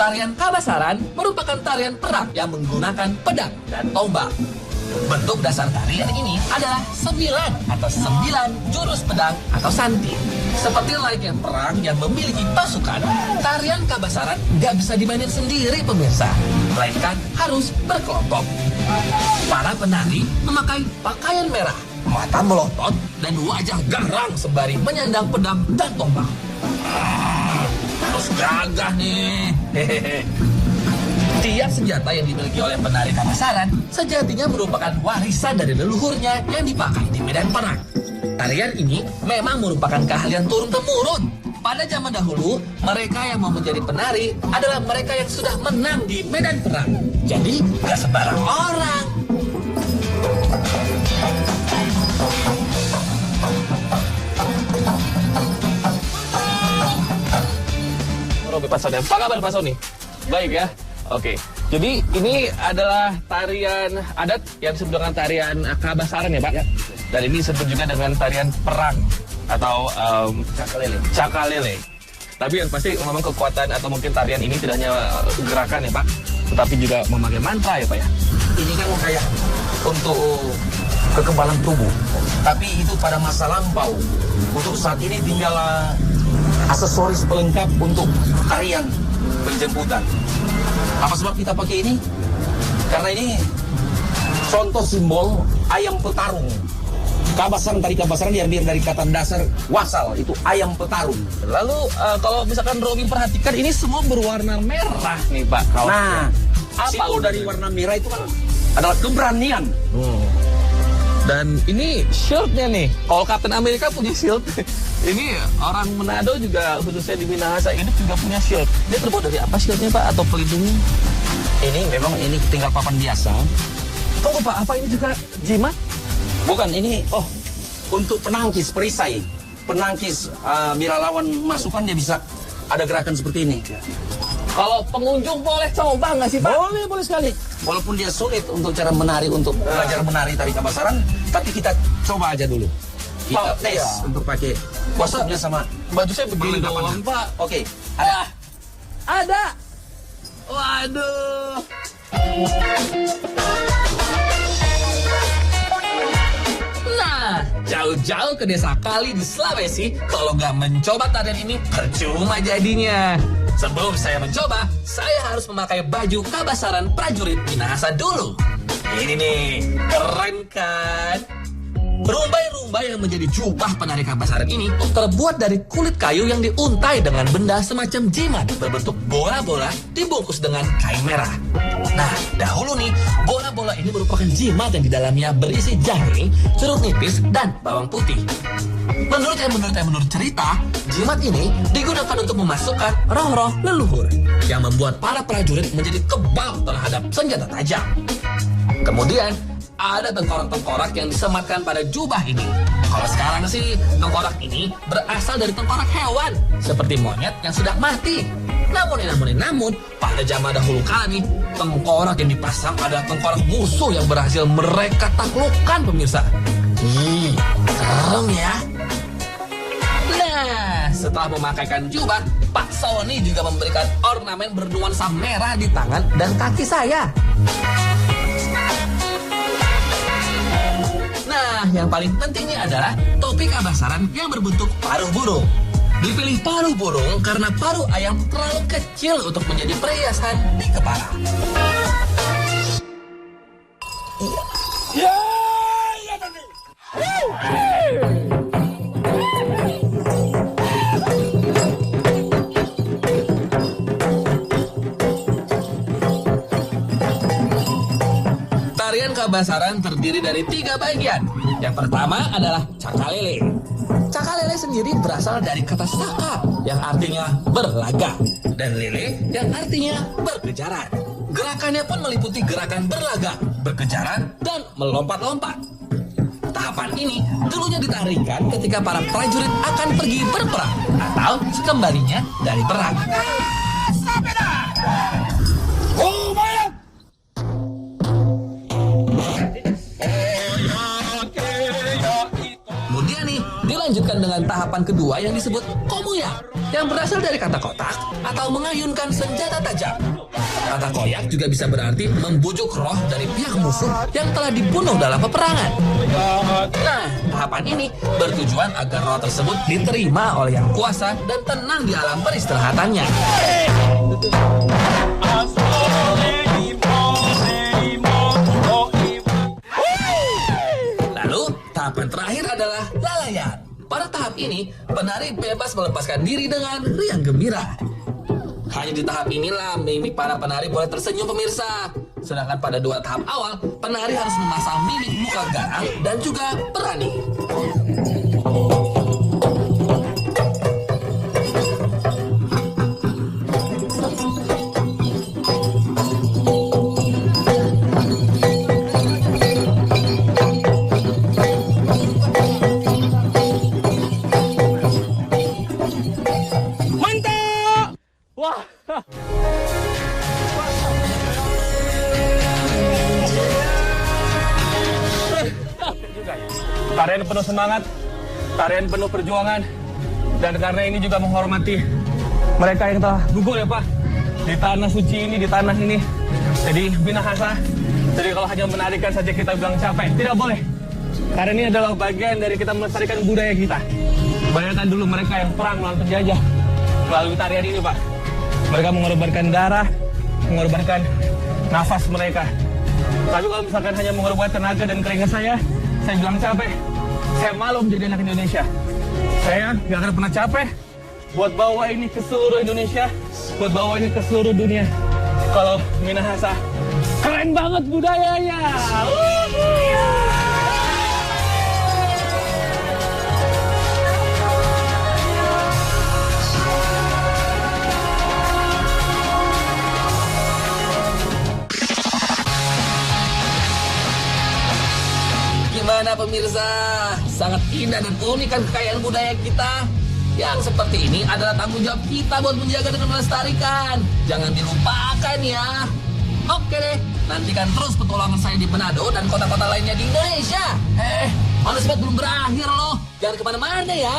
Tarian Kabasaran merupakan tarian perang yang menggunakan pedang dan tombak. Bentuk dasar tarian ini adalah 9 jurus pedang atau santi. Seperti layaknya perang yang memiliki pasukan, tarian Kabasaran nggak bisa dimainin sendiri pemirsa, melainkan harus berkelompok. Para penari memakai pakaian merah, mata melotot, dan wajah garang sembari menyandang pedang dan tombak. Harus gagah nih. Tiap senjata yang dimiliki oleh penari Kabasaran sejatinya merupakan warisan dari leluhurnya yang dipakai di medan perang. Tarian ini memang merupakan keahlian turun-temurun. Pada zaman dahulu, mereka yang mau menjadi penari adalah mereka yang sudah menang di medan perang. Jadi, gak sembarang orang. Pak Sony, apa kabar Pak Sony? Baik ya? Oke. Jadi ini adalah tarian adat yang disebut dengan tarian Kabasaran ya Pak? Ya. Dan ini disebut juga dengan tarian perang atau cakalele. Tapi yang pasti memang kekuatan atau mungkin tarian ini tidak hanya gerakan ya Pak, tetapi juga memakai mantra ya Pak ya? Ini kan kayak untuk kekebalan tubuh. Tapi itu pada masa lampau. Untuk saat ini tinggal aksesoris pelengkap untuk tarian penjemputan. Apa sebab kita pakai ini? Karena ini contoh simbol ayam petarung. Kabasaran, tari Kabasaran diambil dari kata dasar wasal, itu ayam petarung. Lalu kalau misalkan Robi perhatikan ini semua berwarna merah nih Pak. Nah, apa simbol dari warna merah itu kan adalah keberanian. Dan ini shieldnya nih. Kalau Kapten Amerika punya shield, ini orang Manado juga khususnya di Minahasa ini juga punya shield. Dia terbuat dari apa shieldnya Pak atau pelindungnya? Ini memang ini tinggal papan biasa. Tunggu Pak, apa ini juga jimat? Bukan, ini untuk penangkis perisai. Penangkis bila lawan masukan dia bisa ada gerakan seperti ini. Kalau pengunjung boleh coba nggak sih Pak? Boleh sekali. Walaupun dia sulit untuk cara menari, untuk belajar menari tari Kabasaran, tapi kita coba aja dulu. Kita tes untuk pakai kostumnya sama baju saya begini doang Pak. Oke, Wah, ada. Waduh. Nah, jauh-jauh ke desa Kali di Sulawesi, kalau nggak mencoba tarian ini, percuma jadinya. Sebelum saya mencoba, saya harus memakai baju Kabasaran prajurit Minahasa dulu. Ini nih, keren kan? Rumbai-rumbai yang menjadi jubah penari Kabasaran ini terbuat dari kulit kayu yang diuntai dengan benda semacam jimat berbentuk bola-bola dibungkus dengan kain merah. Nah, dahulu nih, bola-bola ini merupakan jimat yang di dalamnya berisi jahe, jeruk nipis, dan bawang putih. Menurut cerita, jimat ini digunakan untuk memasukkan roh-roh leluhur yang membuat para prajurit menjadi kebal terhadap senjata tajam. Kemudian, ada tengkorak-tengkorak yang disematkan pada jubah ini. Kalau sekarang sih, tengkorak ini berasal dari tengkorak hewan, seperti monyet yang sudah mati. Namun, pada zaman dahulu kala nih, tengkorak yang dipasang adalah tengkorak musuh yang berhasil mereka taklukkan pemirsa. Serem ya. Nah, setelah memakaikan jubah, Pak Sony juga memberikan ornamen bernuansa merah di tangan dan kaki saya. Nah, yang paling pentingnya adalah topi Kabasaran yang berbentuk paruh burung. Dipilih paruh burung karena paruh ayam terlalu kecil untuk menjadi perhiasan di kepala. Tarian Kabasaran terdiri dari 3 bagian. Yang pertama adalah cakalele. Cakalele sendiri berasal dari kata saka yang artinya berlaga dan lele yang artinya berkejaran. Gerakannya pun meliputi gerakan berlaga, berkejaran, dan melompat-lompat. Tahapan ini dulunya ditarikan ketika para prajurit akan pergi berperang atau sekembalinya dari perang. Kemudian nih dilanjutkan dilanjutkan dengan tahapan kedua yang disebut komuyak, yang berasal dari kata kotak atau mengayunkan senjata tajam. Kata koyak juga bisa berarti membujuk roh dari pihak musuh yang telah dibunuh dalam peperangan. Nah, tahapan ini bertujuan agar roh tersebut diterima oleh yang kuasa dan tenang di alam peristirahatannya. Lalu, tahapan terakhir adalah lalayan. Pada tahap ini, penari bebas melepaskan diri dengan riang gembira. Hanya di tahap inilah mimik para penari boleh tersenyum pemirsa. Sedangkan pada 2 tahap awal, penari harus memasang mimik muka garang dan juga berani. Mantap! Wah. Tarian penuh semangat, tarian penuh perjuangan, dan karena ini juga menghormati mereka yang telah gugur ya Pak di tanah suci ini, di tanah ini. Jadi Minahasa, jadi kalau hanya menarikan saja kita bilang capek, tidak boleh. Karena ini adalah bagian dari kita melestarikan budaya kita. Bayangkan dulu mereka yang perang melawan penjajah melalui tarian ini Pak. Mereka mengorbankan darah, mengorbankan nafas mereka. Tapi kalau misalkan hanya mengorbankan tenaga dan keringat saya bilang capek. Saya malu menjadi anak Indonesia. Saya gak akan pernah capek buat bawa ini ke seluruh Indonesia, buat bawa ini ke seluruh dunia. Kalau Minahasa, keren banget budayanya. Gimana pemirsa? Sangat indah dan unik kan kekayaan budaya kita? Yang seperti ini adalah tanggung jawab kita buat menjaga dan melestarikan. Jangan dilupakan ya. Oke deh, nantikan terus petualangan saya di Manado dan kota-kota lainnya di Indonesia. Manusia belum berakhir loh. Jangan kemana-mana ya.